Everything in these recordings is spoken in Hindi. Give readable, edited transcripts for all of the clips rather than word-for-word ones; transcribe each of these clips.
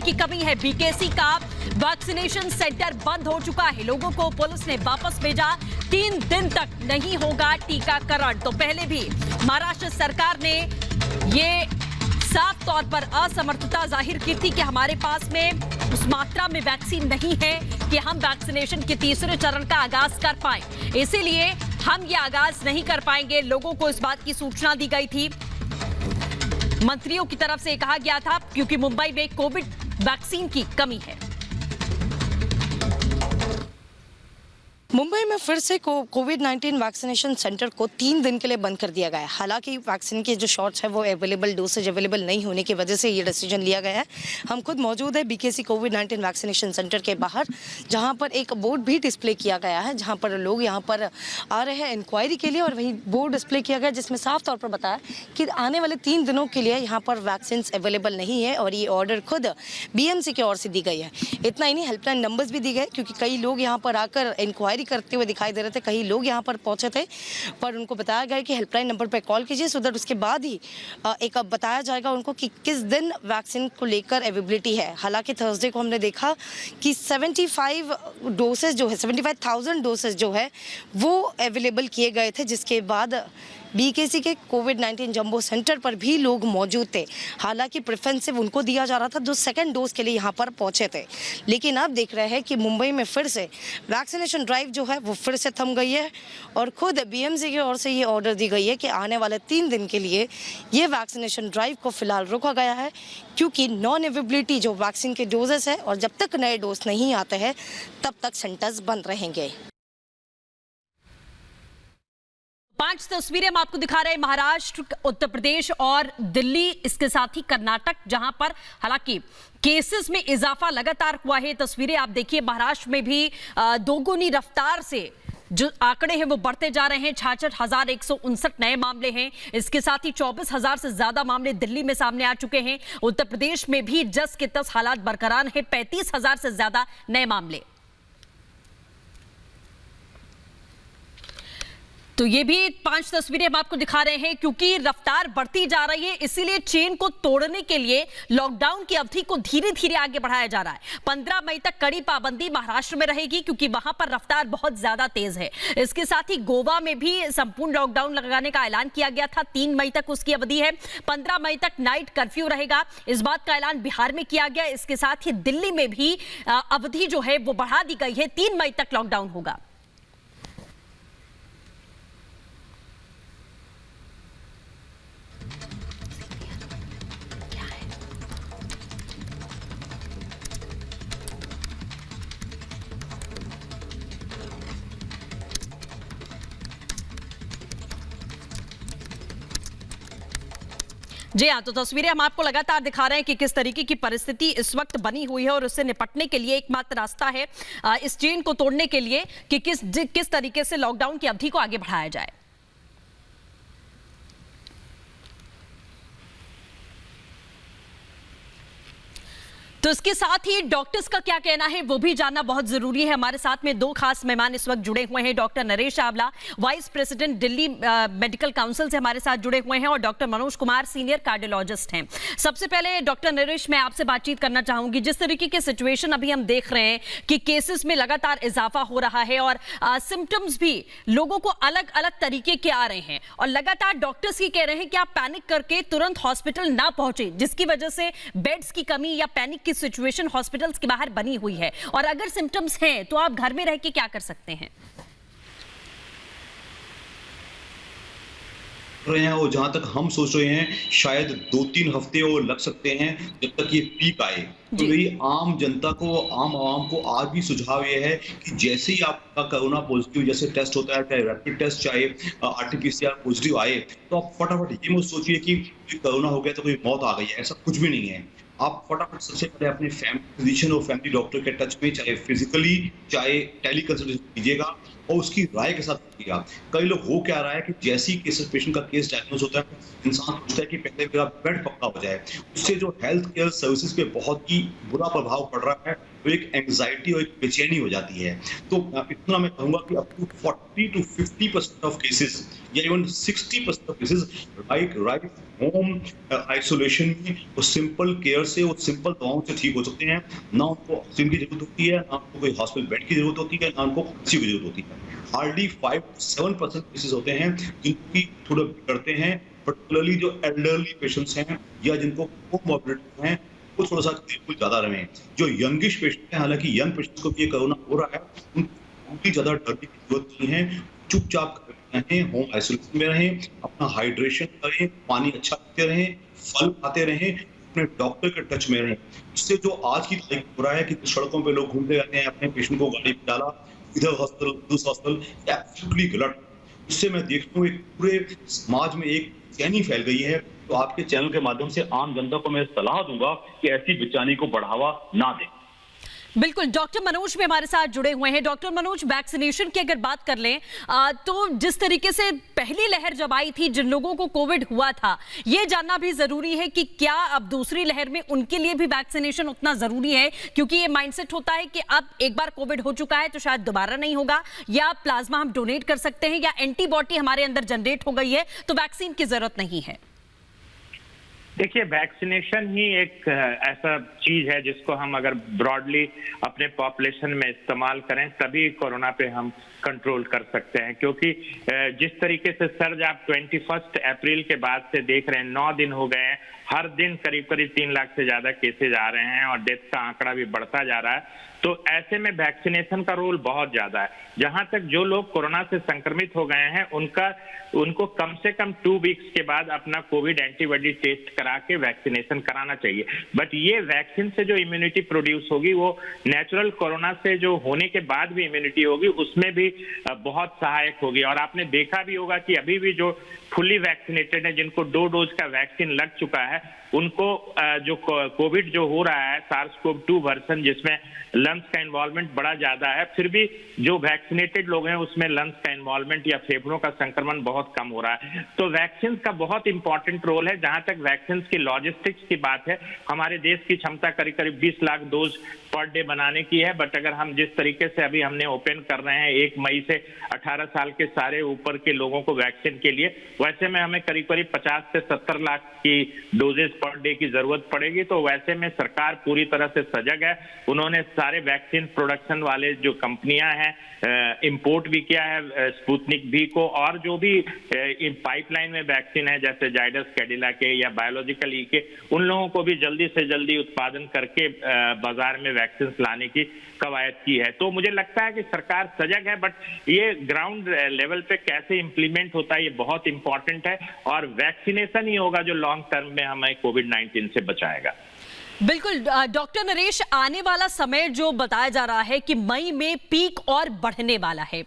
की कमी है। बीकेसी का वैक्सीनेशन सेंटर बंद हो चुका है। लोगों को पुलिस ने वापस भेजा। 3 दिन तक नहीं होगा टीकाकरण। तो पहले भी महाराष्ट्र सरकार ने ये साफ तौर पर असमर्थता जाहिर की थी कि हमारे पास में उस मात्रा में वैक्सीन नहीं है कि हम वैक्सीनेशन के तीसरे चरण का आगाज कर पाए, इसीलिए हम ये आगाज नहीं कर पाएंगे। लोगों को इस बात की सूचना दी गई थी, मंत्रियों की तरफ से कहा गया था, क्योंकि मुंबई में कोविड वैक्सीन की कमी है। मुंबई में फिर से कोविड-19 वैक्सीनेशन सेंटर को 3 दिन के लिए बंद कर दिया गया है। हालांकि वैक्सीन के जो शॉट्स है वो अवेलेबल डोसेज अवेलेबल नहीं होने की वजह से ये डिसीजन लिया गया है। हम खुद मौजूद है बीकेसी कोविड-19 वैक्सीनेशन सेंटर के बाहर, जहां पर एक बोर्ड भी डिस्प्ले किया गया है, जहां पर लोग यहां पर आ रहे हैं इंक्वायरी के लिए, और वही बोर्ड डिस्प्ले किया गया जिसमें साफ तौर पर बताया कि आने वाले 3 दिनों के लिए यहाँ पर वैक्सीन अवेलेबल नहीं है, और ये ऑर्डर खुद BMC की ओर से दी गई है। इतना ही नहीं, हेल्पलाइन नंबर्स भी दी गए, क्योंकि कई लोग यहाँ पर आकर इंक्वायरी करते हुए दिखाई दे रहे थे। कई लोग यहां पर पहुंचे थे, पर उनको बताया गया कि हेल्पलाइन नंबर पर कॉल कीजिए, सो दैट उसके बाद ही एक बताया जाएगा उनको कि किस दिन वैक्सीन को लेकर अवेलेबिलिटी है। हालांकि थर्सडे को हमने देखा कि 75 डोसेज जो है, 75,000 डोसेज जो है वो अवेलेबल किए गए थे, जिसके बाद बीकेसी के कोविड-19 जंबो सेंटर पर भी लोग मौजूद थे। हालांकि प्रेफरेंस उनको दिया जा रहा था जो सेकंड डोज के लिए यहाँ पर पहुंचे थे। लेकिन अब देख रहे हैं कि मुंबई में फिर से वैक्सीनेशन ड्राइव जो है वो फिर से थम गई है, और खुद BMC की ओर से ये ऑर्डर दी गई है कि आने वाले 3 दिन के लिए ये वैक्सीनेशन ड्राइव को फिलहाल रोका गया है, क्योंकि नॉन अवेलेबिलिटी जो वैक्सीन के डोजेस है, और जब तक नए डोज नहीं आते हैं तब तक सेंटर्स बंद रहेंगे। 5 तस्वीरें हम आपको दिखा रहे हैं, महाराष्ट्र, उत्तर प्रदेश और दिल्ली, इसके साथ ही कर्नाटक, जहां पर हालांकि केसेस में इजाफा लगातार हुआ है। तस्वीरें आप देखिए, महाराष्ट्र में भी दोगुनी रफ्तार से जो आंकड़े हैं वो बढ़ते जा रहे हैं। 66,159 नए मामले हैं। इसके साथ ही 24,000 से ज्यादा मामले दिल्ली में सामने आ चुके हैं। उत्तर प्रदेश में भी जस के तस हालात बरकरार हैं, 35,000 से ज्यादा नए मामले। तो ये भी 5 तस्वीरें हम आपको दिखा रहे हैं, क्योंकि रफ्तार बढ़ती जा रही है, इसीलिए चेन को तोड़ने के लिए लॉकडाउन की अवधि को धीरे धीरे आगे बढ़ाया जा रहा है। 15 मई तक कड़ी पाबंदी महाराष्ट्र में रहेगी, क्योंकि वहां पर रफ्तार बहुत ज्यादा तेज है। इसके साथ ही गोवा में भी संपूर्ण लॉकडाउन लगाने का ऐलान किया गया था। 3 मई तक उसकी अवधि है। 15 मई तक नाइट कर्फ्यू रहेगा, इस बात का ऐलान बिहार में किया गया। इसके साथ ही दिल्ली में भी अवधि जो है वो बढ़ा दी गई है, 3 मई तक लॉकडाउन होगा। जी हाँ, तो तस्वीरें हम आपको लगातार दिखा रहे हैं कि किस तरीके की परिस्थिति इस वक्त बनी हुई है, और उससे निपटने के लिए एकमात्र रास्ता है इस चेन को तोड़ने के लिए कि किस तरीके से लॉकडाउन की अवधि को आगे बढ़ाया जाए। तो इसके साथ ही डॉक्टर्स का क्या कहना है वो भी जानना बहुत जरूरी है। हमारे साथ में 2 खास मेहमान इस वक्त जुड़े हुए हैं। डॉक्टर नरेश आंवला, vice president Delhi medical council से हमारे साथ जुड़े हुए हैं, और doctor Manoj Kumar, senior cardiologist हैं। सबसे पहले डॉक्टर नरेश, मैं आपसे बातचीत करना चाहूंगी। जिस तरीके की सिचुएशन अभी हम देख रहे हैं कि केसेस में लगातार इजाफा हो रहा है, और सिम्टम्स भी लोगों को अलग अलग तरीके के आ रहे हैं, और लगातार डॉक्टर्स ही कह रहे हैं कि आप पैनिक करके तुरंत हॉस्पिटल ना पहुंचे, जिसकी वजह से बेड्स की कमी या पैनिक सिचुएशन हॉस्पिटल्स के बाहर बनी हुई है। और अगर सिम्टम्स हैं तो आप घर में रह के क्या कर सकते हैं? रहे हैं, और जहां तक हम सोच रहे हैं शायद 2-3 हफ्ते और लग सकते हैं जब तक ये पीक आए। तो मेरी आम जनता को, आम आवाम को आज भी सुझाव ये है कि जैसे ही आपका कोरोना पॉजिटिव जैसे टेस्ट होता है, चाहे रैपिड टेस्ट चाहे RT-PCR पॉजिटिव आए, तो आप फटाफट ये मत सोचिए कि कोरोना हो गया तो कोई मौत आ गई है। ऐसा कुछ भी नहीं है। आप फटाफट सबसे पहले अपने फिजिशियन और फैमिली डॉक्टर के टच में, चाहे फिजिकली चाहे टेली कंसल्टेशन कीजिएगा, और उसकी राय के साथ कीजिएगा। कई लोग हो क्या रहा है कि जैसे ही पेशेंट का केस डायग्नोज होता है, इंसान सोचता है कि पहले मेरा बेड पक्का हो जाए। उससे जो हेल्थ केयर सर्विसेज पे बहुत ही बुरा प्रभाव पड़ रहा है, वो एक एंग्जाइटी और एक बेचैनी हो जाती है। तो इतना मैं कहूँगा कि up to 40 to 50% of cases या even 60% of cases right home isolation में वो सिंपल केयर से, वो सिंपल दवाओं से ठीक हो सकते हैं। ना उनको ऑक्सीजन की ज़रूरत होती है, ना उनको कोई हॉस्पिटल बेड की ज़रूरत होती है, ना उनको आईसीयू की ज़रूरत होती है। हार्डली 5-7% केसेस होते हैं जिनकी थोड़ा बिगड़ते हैं, पर्टिकुलरली जो एल्डरली पेशेंट्स हैं या जिनको कोमॉर्बिडिटी हैं, वो थोड़ा-सा केयरफुल ज़्यादा रहें। जो यंगिश पेशेंट हैं, हालाँकि यंग पेशेंट्स को भी ये कोरोना हो रहा है, उनको उतनी ज़्यादा डरने की ज़रूरत नहीं है। चुपचाप घर में रहें, होम आइसोलेशन में रहें, अपना हाइड्रेशन करें, पानी अच्छा पीते रहें, फल खाते रहें, अपने डॉक्टर के टच में रहें। इससे जो आज की तारीख में हो रहा है कि सड़कों पे लोग घूमते रहते हैं, अपने पेशेंट को गाड़ी में डाला, इधर हॉस्पिटल, दूसरा हॉस्पिटल, एब्सोल्युटली गलत। इससे मैं देखता हूँ एक पूरे समाज में एक बेचैनी फैल गई है। तो आपके चैनल के माध्यम से आम जनता को मैं सलाह दूंगा कि ऐसी बेचैनी को बढ़ावा ना दें। बिल्कुल, डॉक्टर मनोज भी हमारे साथ जुड़े हुए हैं। डॉक्टर मनोज, वैक्सीनेशन की अगर बात कर लें तो जिस तरीके से पहली लहर जब आई थी, जिन लोगों को कोविड हुआ था, ये जानना भी जरूरी है कि क्या अब दूसरी लहर में उनके लिए भी वैक्सीनेशन उतना जरूरी है, क्योंकि ये माइंडसेट होता है कि अब एक बार कोविड हो चुका है तो शायद दोबारा नहीं होगा, या प्लाज्मा हम डोनेट कर सकते हैं, या एंटीबॉडी हमारे अंदर जनरेट हो गई है तो वैक्सीन की जरूरत नहीं है। देखिए, वैक्सीनेशन ही एक ऐसा चीज है जिसको हम अगर ब्रॉडली अपने पॉपुलेशन में इस्तेमाल करें तभी कोरोना पे हम कंट्रोल कर सकते हैं। क्योंकि जिस तरीके से सर्ज आप 21 अप्रैल के बाद से देख रहे हैं, 9 दिन हो गए हैं, हर दिन करीब करीब 3 लाख से ज्यादा केसेज आ रहे हैं और डेथ का आंकड़ा भी बढ़ता जा रहा है। तो ऐसे में वैक्सीनेशन का रोल बहुत ज्यादा है। जहां तक जो लोग कोरोना से संक्रमित हो गए हैं उनको कम से कम 2 वीक्स के बाद अपना कोविड एंटीबॉडी टेस्ट करा के वैक्सीनेशन कराना चाहिए। बट ये वैक्सीन से जो इम्यूनिटी प्रोड्यूस होगी वो नेचुरल कोरोना से जो होने के बाद भी इम्यूनिटी होगी उसमें भी बहुत सहायक होगी। और आपने देखा भी होगा कि अभी भी जो फुली वैक्सीनेटेड है, जिनको 2 डोज का वैक्सीन लग चुका है, उनको जो कोविड जो हो रहा है SARS-CoV-2 वर्जन, जिसमें लंग्स का इन्वॉल्वमेंट बड़ा ज्यादा है, फिर भी जो वैक्सीनेटेड लोग हैं उसमें लंग्स का इन्वॉल्वमेंट या फेफड़ों का संक्रमण बहुत कम हो रहा है। तो वैक्सीन का बहुत इंपॉर्टेंट रोल है। जहां तक वैक्सीन की लॉजिस्टिक्स की बात है, हमारे देश की क्षमता करीब करीब 20 लाख डोज पर डे बनाने की है। बट अगर हम जिस तरीके से अभी हमने ओपन कर रहे हैं 1 मई से 18 साल के सारे ऊपर के लोगों को वैक्सीन के लिए, वैसे में हमें करीब करीब 50 से 70 लाख की डोजेस पर डे की जरूरत पड़ेगी। तो वैसे में सरकार पूरी तरह से सजग है। उन्होंने सारे वैक्सीन प्रोडक्शन वाले जो कंपनियां हैं इंपोर्ट भी किया है स्पुतनिक वी को, और जो भी पाइपलाइन में वैक्सीन है जैसे जाइडस कैडिला के या बायोलॉजिकल ई के, उन लोगों को भी जल्दी से जल्दी उत्पादन करके बाजार में वैक्सीन लाने की कवायद की है। तो मुझे लगता है कि सरकार सजग है, बट ये ग्राउंड लेवल पे कैसे इंप्लीमेंट होता है ये बहुत इंपॉर्टेंट है। और वैक्सीनेशन ही होगा जो लॉन्ग टर्म में हमें कोविड-19 से बचाएगा। बिल्कुल डॉक्टर नरेश, आने वाला समय जो बताया जा रहा है कि मई में पीक और बढ़ने वाला है,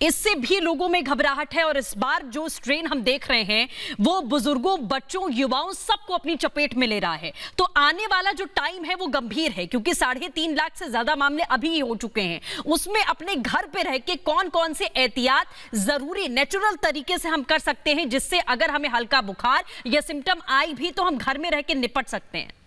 इससे भी लोगों में घबराहट है। और इस बार जो स्ट्रेन हम देख रहे हैं वो बुजुर्गों, बच्चों, युवाओं सबको अपनी चपेट में ले रहा है। तो आने वाला जो टाइम है वो गंभीर है, क्योंकि 3.5 लाख से ज्यादा मामले अभी ही हो चुके हैं। उसमें अपने घर पे रह के कौन कौन से एहतियात जरूरी नेचुरल तरीके से हम कर सकते हैं, जिससे अगर हमें हल्का बुखार या सिम्टम आई भी तो हम घर में रह के निपट सकते हैं।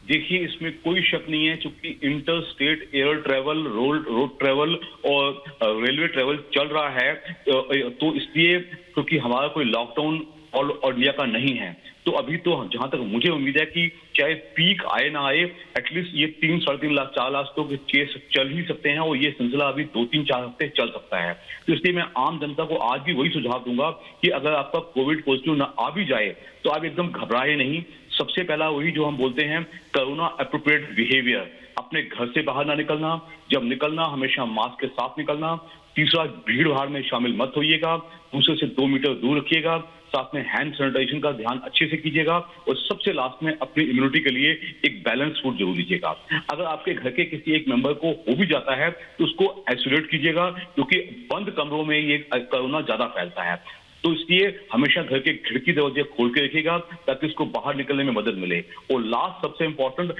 देखिए, इसमें कोई शक नहीं है, चूंकि inter state air travel, road travel और रेलवे ट्रेवल चल रहा है, तो इसलिए क्योंकि हमारा कोई लॉकडाउन ऑल इंडिया का नहीं है, तो अभी तो जहां तक मुझे उम्मीद है कि चाहे पीक आए ना आए, एटलीस्ट ये 3-3.5 लाख 4 लाख तो केस चल ही सकते हैं, और ये सिलसिला अभी 2-3-4 हफ्ते चल सकता है। तो इसलिए मैं आम जनता को आज भी वही सुझाव दूंगा कि अगर आपका कोविड पॉजिटिव ना आ भी जाए तो आप एकदम घबराए नहीं। सबसे पहला वही जो हम बोलते हैं कोरोना एप्रोप्रिएट बिहेवियर, अपने घर से बाहर ना निकलना, जब निकलना हमेशा मास्क के साथ निकलना। तीसरा, भीड़ भाड़ में शामिल मत होइएगा, दूसरे से 2 मीटर दूर रखिएगा, साथ में हैंड सैनिटाइजेशन का ध्यान अच्छे से कीजिएगा, और सबसे लास्ट में अपनी इम्यूनिटी के लिए एक बैलेंस फूड जरूर लीजिएगा। अगर आपके घर के किसी एक मेंबर को हो भी जाता है तो उसको आइसोलेट कीजिएगा, क्योंकि बंद कमरों में ये कोरोना ज्यादा फैलता है। तो इसलिए हमेशा घर के खिड़की दरवाजे खोल के रखिएगा ताकि इसको बाहर निकलने में मदद मिले। और लास्ट सबसे इंपॉर्टेंट,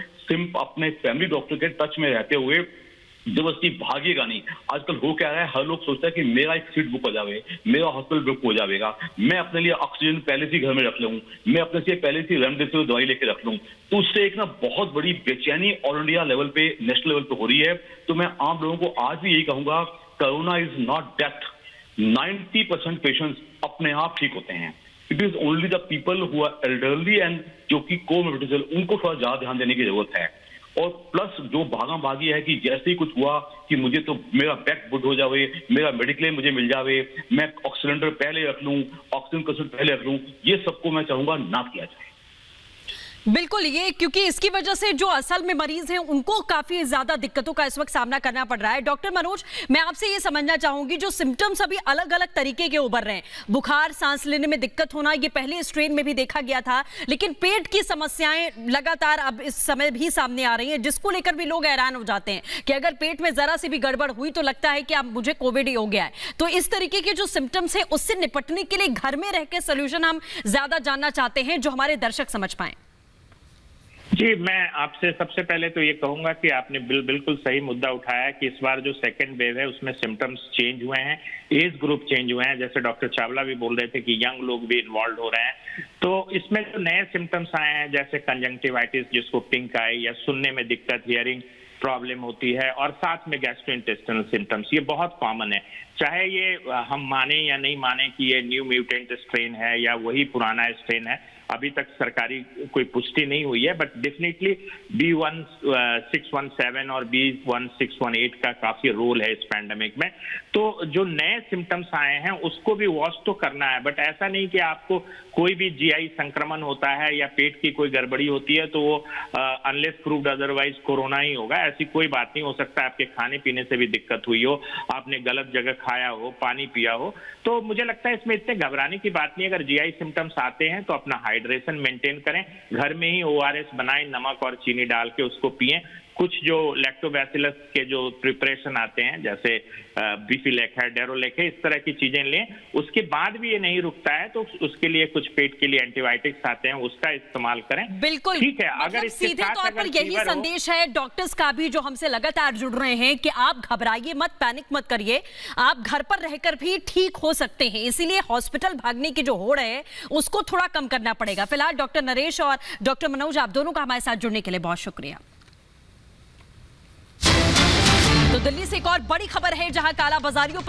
अपने फैमिली डॉक्टर के टच में रहते हुए जबरदस्ती भागेगा नहीं। आजकल हो क्या रहा है, हर लोग सोचता है कि मेरा एक सीट बुक हो जाए, मेरा हॉस्पिटल बुक हो जाएगा, मैं अपने लिए ऑक्सीजन पहले से घर में रख लूं, मैं अपने से पहले से रेमडेसिविर दवाई लेके रख लूं। तो उससे एक ना बहुत बड़ी बेचैनी ऑल इंडिया लेवल पे, नेशनल लेवल पे हो रही है। तो मैं आम लोगों को आज भी यही कहूंगा, corona is not death. 90% patients अपने आप ठीक होते हैं। It is only the people who are elderly and जो कि कोमोर्बिडिटीज, उनको थोड़ा ज्यादा ध्यान देने की जरूरत है। और प्लस जो भागा भागी है कि जैसे ही कुछ हुआ कि मुझे तो मेरा बैक बुड हो जावे, मेरा मेडिक्लेम मुझे मिल जावे, मैं ऑक्सीजन पहले रख लूं, ऑक्सीजन कंसेंट पहले रख लूं, ये सबको मैं चाहूंगा ना किया जाए। बिल्कुल, ये क्योंकि इसकी वजह से जो असल में मरीज हैं उनको काफी ज्यादा दिक्कतों का इस वक्त सामना करना पड़ रहा है। डॉक्टर मनोज, मैं आपसे ये समझना चाहूंगी, जो सिम्टम्स अभी अलग अलग तरीके के उभर रहे हैं, बुखार, सांस लेने में दिक्कत होना, ये पहले स्ट्रेन में भी देखा गया था, लेकिन पेट की समस्याएं लगातार अब इस समय भी सामने आ रही है, जिसको लेकर भी लोग हैरान हो जाते हैं कि अगर पेट में जरा सी भी गड़बड़ हुई तो लगता है कि अब मुझे कोविड ही हो गया है। तो इस तरीके के जो सिम्टम्स है उससे निपटने के लिए घर में रहकर सोल्यूशन हम ज्यादा जानना चाहते हैं, जो हमारे दर्शक समझ पाए। जी, मैं आपसे सबसे पहले तो ये कहूंगा कि आपने बिल्कुल सही मुद्दा उठाया कि इस बार जो सेकेंड वेव है उसमें सिम्टम्स चेंज हुए हैं, एज ग्रुप चेंज हुए हैं। जैसे डॉक्टर चावला भी बोल रहे थे कि यंग लोग भी इन्वॉल्व हो रहे हैं। तो इसमें जो नए सिम्टम्स आए हैं, जैसे कंजंक्टिवाइटिस जिसको पिंक आई, या सुनने में दिक्कत, हियरिंग प्रॉब्लम होती है, और साथ में गैस्ट्रोइंटेस्टिनल सिम्टम्स, ये बहुत कॉमन है। चाहे ये हम माने या नहीं माने कि ये न्यू म्यूटेंट स्ट्रेन है या वही पुराना स्ट्रेन है, अभी तक सरकारी कोई पुष्टि नहीं हुई है, बट डेफिनेटली B1617 और B1618 का काफी रोल है इस पैंडेमिक में। तो जो नए सिम्टम्स आए हैं उसको भी वॉच तो करना है, बट ऐसा नहीं कि आपको कोई भी GI संक्रमण होता है या पेट की कोई गड़बड़ी होती है तो वो अनलेस प्रूव्ड अदरवाइज कोरोना ही होगा, ऐसी कोई बात नहीं। हो सकता है आपके खाने पीने से भी दिक्कत हुई हो, आपने गलत जगह खाया हो, पानी पिया हो। तो मुझे लगता है इसमें इतने घबराने की बात नहीं। अगर GI सिम्टम्स आते हैं तो अपना हाइड्रेशन मेंटेन करें, घर में ही ORS बनाएं, नमक और चीनी डाल के उसको पिएं। कुछ जो लैक्टोबैसिलस के जो प्रिपरेशन आते हैं, जैसे ब्रीफिलेक है, डेरोलेक है, इस तरह की चीजें लें। उसके बाद भी ये नहीं रुकता है तो उसके लिए कुछ पेट के लिए एंटीबायोटिक्स आते हैं, उसका इस्तेमाल करें। बिल्कुल, ठीक है। मतलब अगर इसके सीधे साथ तौर पर अगर यही फीवर हो, संदेश है डॉक्टर्स का भी, जो हमसे लगातार जुड़ रहे हैं, कि आप घबराइए मत, पैनिक मत करिए, आप घर पर रहकर भी ठीक हो सकते हैं। इसीलिए हॉस्पिटल भागने की जो होड़ है उसको थोड़ा कम करना पड़ेगा। फिलहाल डॉक्टर नरेश और डॉक्टर मनोज, आप दोनों का हमारे साथ जुड़ने के लिए बहुत शुक्रिया। तो दिल्ली से एक और बड़ी खबर है, जहां कालाबाजारियों पर